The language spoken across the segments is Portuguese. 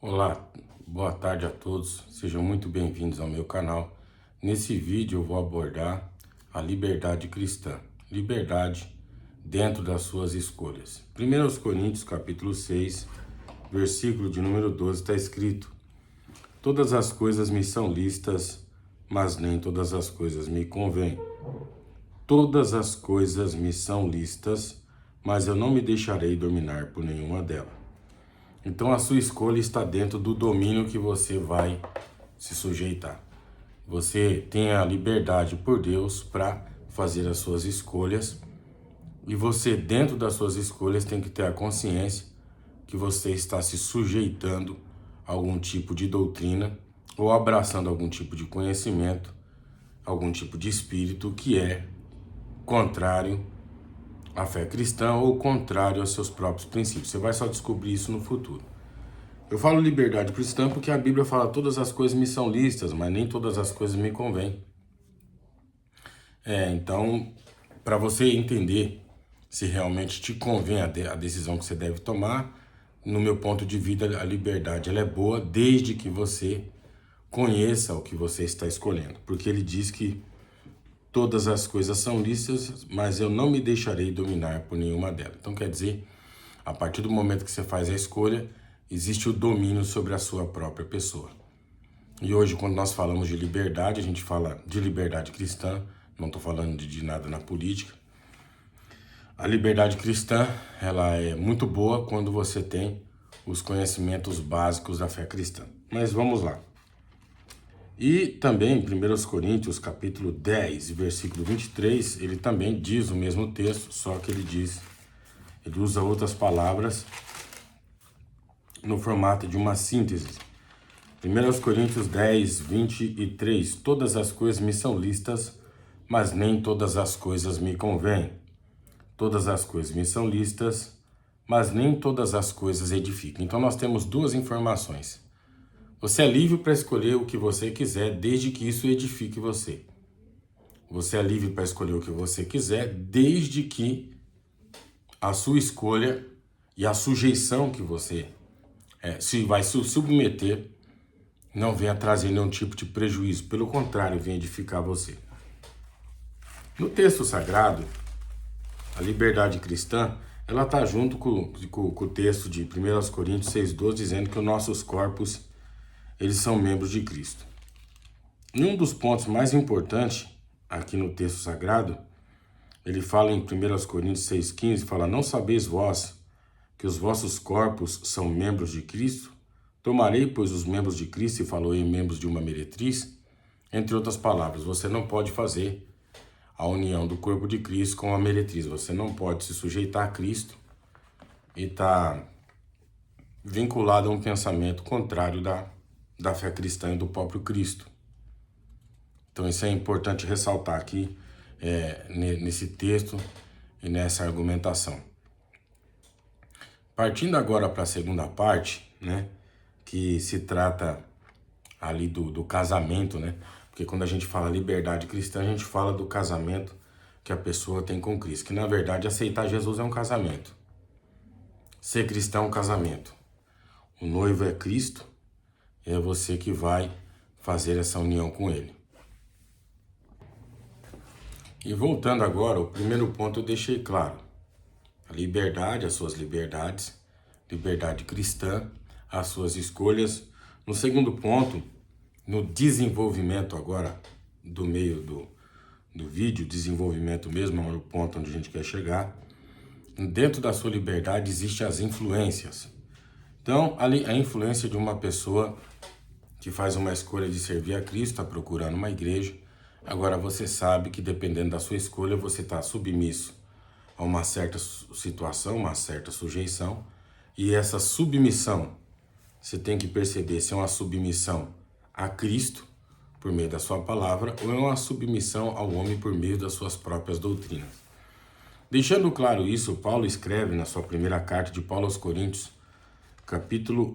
Olá, boa tarde a todos, sejam muito bem-vindos ao meu canal. Nesse vídeo eu vou abordar a liberdade cristã, liberdade dentro das suas escolhas. 1 Coríntios capítulo 6, versículo de número 12 está escrito: todas as coisas me são lícitas, mas nem todas as coisas me convêm. Todas as coisas me são lícitas, mas eu não me deixarei dominar por nenhuma delas. Então a sua escolha está dentro do domínio que você vai se sujeitar. Você tem a liberdade por Deus para fazer as suas escolhas, e você, dentro das suas escolhas, tem que ter a consciência que você está se sujeitando a algum tipo de doutrina ou abraçando algum tipo de conhecimento, algum tipo de espírito que é contrário à fé cristã ou contrário aos seus próprios princípios. Você vai só descobrir isso no futuro. Eu falo liberdade cristã porque a Bíblia fala todas as coisas me são lícitas, mas nem todas as coisas me convêm. Então, para você entender se realmente te convém a decisão que você deve tomar, no meu ponto de vista, a liberdade ela é boa desde que você conheça o que você está escolhendo. Porque ele diz que todas as coisas são lícitas, mas eu não me deixarei dominar por nenhuma delas. Então quer dizer, a partir do momento que você faz a escolha, existe o domínio sobre a sua própria pessoa. E hoje, quando nós falamos de liberdade, a gente fala de liberdade cristã, não estou falando de nada na política. A liberdade cristã, ela é muito boa quando você tem os conhecimentos básicos da fé cristã. Mas vamos lá. E também em 1 Coríntios, capítulo 10, versículo 23, ele também diz o mesmo texto, só que ele usa outras palavras no formato de uma síntese. 1 Coríntios 10, 23, todas as coisas me são lícitas, mas nem todas as coisas me convêm. Todas as coisas me são lícitas, mas nem todas as coisas edificam. Então nós temos duas informações. Você é livre para escolher o que você quiser, desde que isso edifique você. Você é livre para escolher o que você quiser, desde que a sua escolha e a sujeição que você se vai se submeter não venha trazer nenhum tipo de prejuízo. Pelo contrário, venha edificar você. No texto sagrado, a liberdade cristã, ela está junto com o texto de 1 Coríntios 6,12, dizendo que os nossos corpos, eles são membros de Cristo. E um dos pontos mais importantes aqui no texto sagrado, ele fala em 1 Coríntios 6,15, fala: não sabeis vós que os vossos corpos são membros de Cristo? Tomarei, pois, os membros de Cristo e falou-ei membros de uma meretriz? Entre outras palavras, você não pode fazer a união do corpo de Cristo com a meretriz. Você não pode se sujeitar a Cristo e estar vinculado a um pensamento contrário da fé cristã e do próprio Cristo. Então isso é importante ressaltar aqui nesse texto e nessa argumentação. Partindo agora para a segunda parte, né, que se trata ali do casamento, né? Porque quando a gente fala liberdade cristã, a gente fala do casamento que a pessoa tem com Cristo. Que na verdade aceitar Jesus é um casamento. Ser cristão é um casamento. O noivo é Cristo e é você que vai fazer essa união com Ele. E voltando agora, o primeiro ponto eu deixei claro. A liberdade, as suas liberdades, liberdade cristã, as suas escolhas. No segundo ponto, no desenvolvimento agora do meio do vídeo, desenvolvimento mesmo, é o ponto onde a gente quer chegar. Dentro da sua liberdade existem as influências. Então, ali a influência de uma pessoa que faz uma escolha de servir a Cristo, está procurando uma igreja. Agora você sabe que dependendo da sua escolha, você está submisso a uma certa situação, uma certa sujeição. E essa submissão, você tem que perceber se é uma submissão a Cristo, por meio da sua palavra, ou é uma submissão ao homem por meio das suas próprias doutrinas. Deixando claro isso, Paulo escreve na sua primeira carta de Paulo aos Coríntios,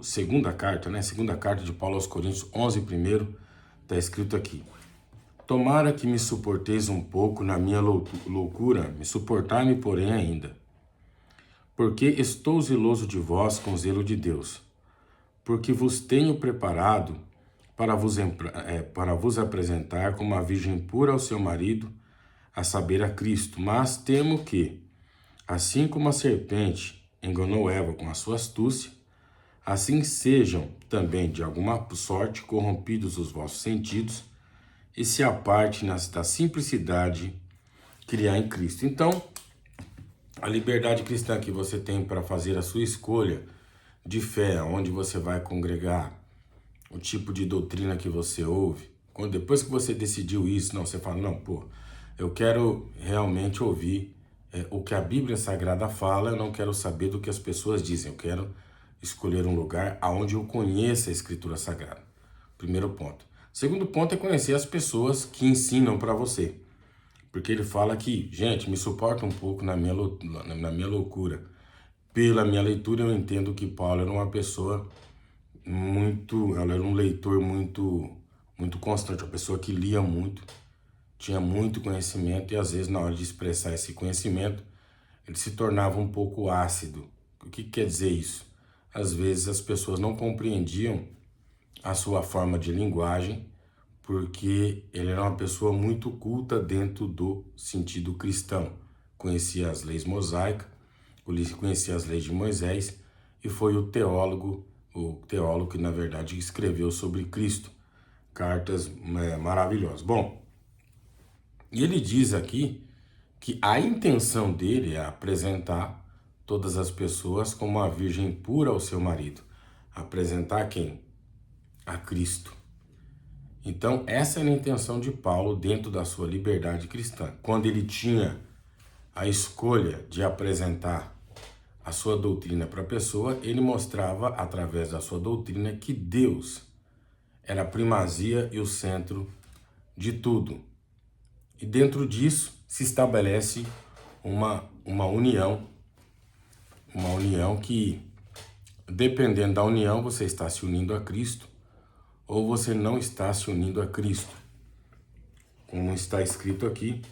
segunda carta de Paulo aos Coríntios 11, primeiro, está escrito aqui: tomara que me suporteis um pouco na minha loucura, me suportai-me, porém, ainda. Porque estou zeloso de vós com zelo de Deus. porque vos tenho preparado para vos apresentar como a virgem pura ao seu marido, a saber, a Cristo. Mas temo que, assim como a serpente enganou Eva com a sua astúcia, assim sejam também de alguma sorte corrompidos os vossos sentidos e se aparte da simplicidade que há em Cristo. Então, a liberdade cristã que você tem para fazer a sua escolha de fé, onde você vai congregar, o tipo de doutrina que você ouve, depois que você decidiu isso, você fala, não, pô, eu quero realmente ouvir o que a Bíblia Sagrada fala, eu não quero saber do que as pessoas dizem, eu quero escolher um lugar onde eu conheça a Escritura Sagrada. Primeiro ponto. Segundo ponto é conhecer as pessoas que ensinam para você. Porque ele fala que, gente, me suporta um pouco na minha loucura. Pela minha leitura, eu entendo que Paulo era uma pessoa ela era um leitor muito constante, uma pessoa que lia muito, tinha muito conhecimento e às vezes na hora de expressar esse conhecimento, ele se tornava um pouco ácido. O que quer dizer isso? Às vezes as pessoas não compreendiam a sua forma de linguagem, porque ele era uma pessoa muito culta dentro do sentido cristão. Conhecia as leis mosaicas, conhecia as leis de Moisés e foi o teólogo que na verdade escreveu sobre Cristo. Cartas maravilhosas. Bom, e ele diz aqui que a intenção dele é apresentar todas as pessoas como a virgem pura ao seu marido. Apresentar quem? A Cristo. Então, essa era a intenção de Paulo dentro da sua liberdade cristã. Quando ele tinha a escolha de apresentar a sua doutrina para a pessoa, ele mostrava, através da sua doutrina, que Deus era a primazia e o centro de tudo. E dentro disso se estabelece uma união que, dependendo da união, você está se unindo a Cristo ou você não está se unindo a Cristo. Como está escrito aqui.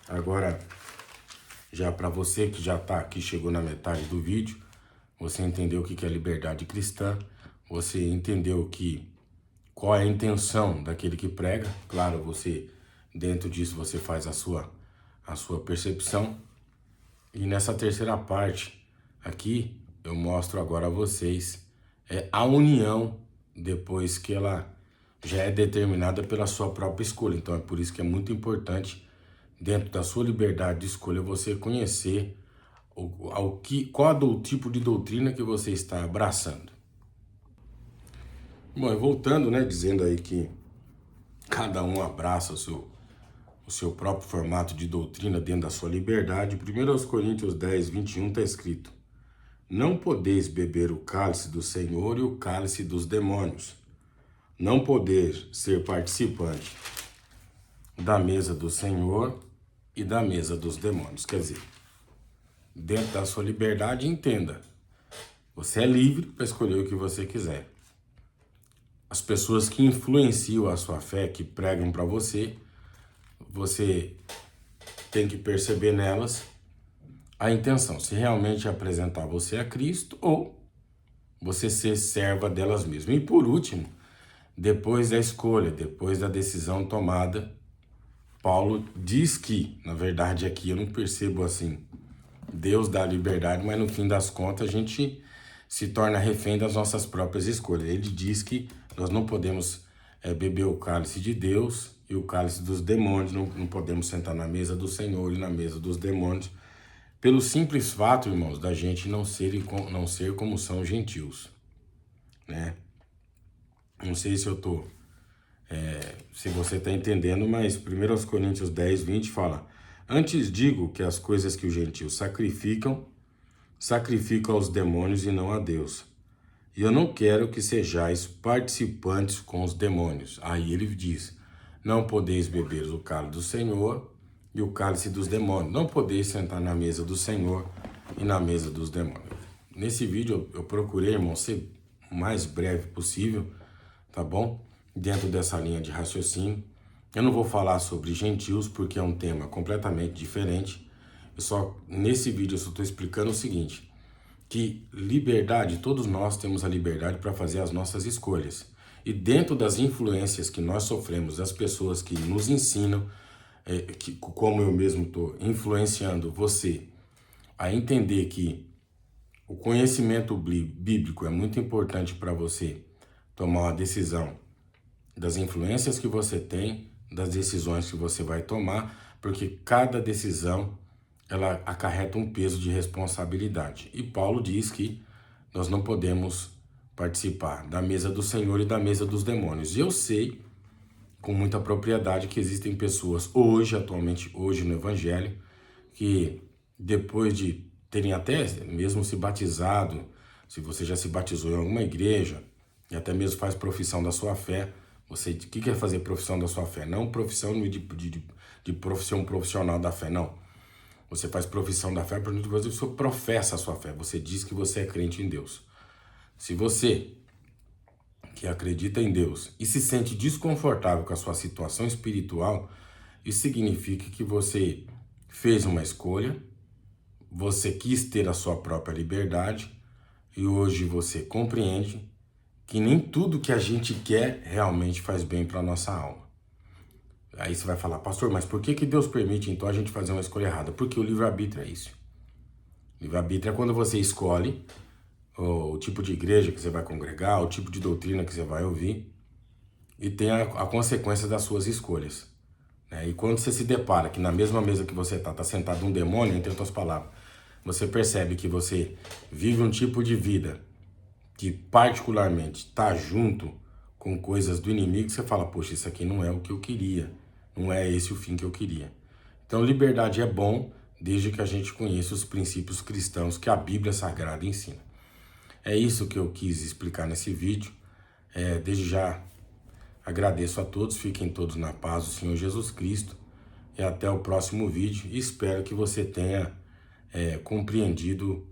Agora, já para você que já está aqui, chegou na metade do vídeo, você entendeu o que é liberdade cristã, você entendeu qual é a intenção daquele que prega. Claro, você, dentro disso, você faz a sua percepção. E nessa terceira parte aqui, eu mostro agora a vocês a união depois que ela já é determinada pela sua própria escolha. Então é por isso que é muito importante, dentro da sua liberdade de escolha, você conhecer qual o tipo de doutrina que você está abraçando. Bom, e voltando, dizendo aí que cada um abraça o seu próprio formato de doutrina dentro da sua liberdade. 1 Coríntios 10, 21 está escrito: não podeis beber o cálice do Senhor e o cálice dos demônios. Não poder ser participante da mesa do Senhor e da mesa dos demônios. Quer dizer, dentro da sua liberdade, entenda. Você é livre para escolher o que você quiser. As pessoas que influenciam a sua fé, que pregam para você, você tem que perceber nelas a intenção. Se realmente apresentar você a Cristo ou você ser serva delas mesmas. E por último, depois da escolha, depois da decisão tomada, Paulo diz que, na verdade aqui eu não percebo assim, Deus dá liberdade, mas no fim das contas a gente se torna refém das nossas próprias escolhas. Ele diz que nós não podemos beber o cálice de Deus e o cálice dos demônios, não podemos sentar na mesa do Senhor e na mesa dos demônios, pelo simples fato, irmãos, da gente não ser como são os gentios, né? Não sei se se você está entendendo, mas 1 Coríntios 10, 20 fala: antes digo que as coisas que os gentios sacrificam aos demônios e não a Deus. E eu não quero que sejais participantes com os demônios. Aí ele diz: não podeis beber o cálice do Senhor e o cálice dos demônios. Não podeis sentar na mesa do Senhor e na mesa dos demônios. Nesse vídeo eu procurei, irmão, ser o mais breve possível, tá bom? Dentro dessa linha de raciocínio. Eu não vou falar sobre gentios porque é um tema completamente diferente. Nesse vídeo eu só estou explicando o seguinte: que liberdade, todos nós temos a liberdade para fazer as nossas escolhas. E dentro das influências que nós sofremos, das pessoas que nos ensinam, como eu mesmo estou influenciando você a entender que o conhecimento bíblico é muito importante para você tomar uma decisão das influências que você tem, das decisões que você vai tomar, porque cada decisão ela acarreta um peso de responsabilidade. E Paulo diz que nós não podemos participar da mesa do Senhor e da mesa dos demônios. E eu sei com muita propriedade que existem pessoas atualmente hoje no Evangelho, que depois de terem até mesmo se batizado, se você já se batizou em alguma igreja, e até mesmo faz profissão da sua fé, você, o que é fazer profissão da sua fé? Não profissão de profissão profissional da fé, não. Você faz profissão da fé porque você professa a sua fé, você diz que você é crente em Deus. Se você que acredita em Deus e se sente desconfortável com a sua situação espiritual, isso significa que você fez uma escolha, você quis ter a sua própria liberdade e hoje você compreende que nem tudo que a gente quer realmente faz bem para a nossa alma. Aí você vai falar, pastor, mas por que Deus permite então a gente fazer uma escolha errada? Porque o livre-arbítrio é isso. O livre-arbítrio é quando você escolhe o tipo de igreja que você vai congregar, o tipo de doutrina que você vai ouvir e tem a consequência das suas escolhas. E quando você se depara que na mesma mesa que você está sentado um demônio, entre outras palavras, você percebe que você vive um tipo de vida que particularmente está junto com coisas do inimigo, você fala, poxa, isso aqui não é o que eu queria, não é esse o fim que eu queria. Então liberdade é bom desde que a gente conheça os princípios cristãos que a Bíblia Sagrada ensina. É isso que eu quis explicar nesse vídeo. Desde já agradeço a todos, fiquem todos na paz do Senhor Jesus Cristo e até o próximo vídeo. E espero que você tenha compreendido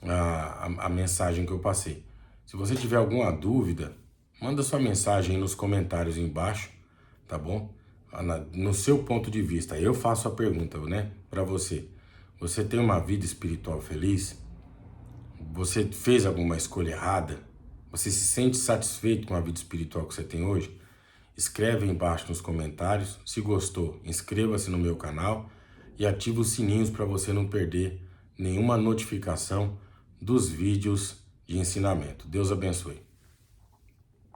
a mensagem que eu passei. Se você tiver alguma dúvida, manda sua mensagem aí nos comentários embaixo, tá bom? No seu ponto de vista, eu faço a pergunta, para você. Você tem uma vida espiritual feliz? Você fez alguma escolha errada? Você se sente satisfeito com a vida espiritual que você tem hoje? Escreve aí embaixo nos comentários. Se gostou, inscreva-se no meu canal e ative os sininhos para você não perder nenhuma notificação dos vídeos de ensinamento. Deus abençoe.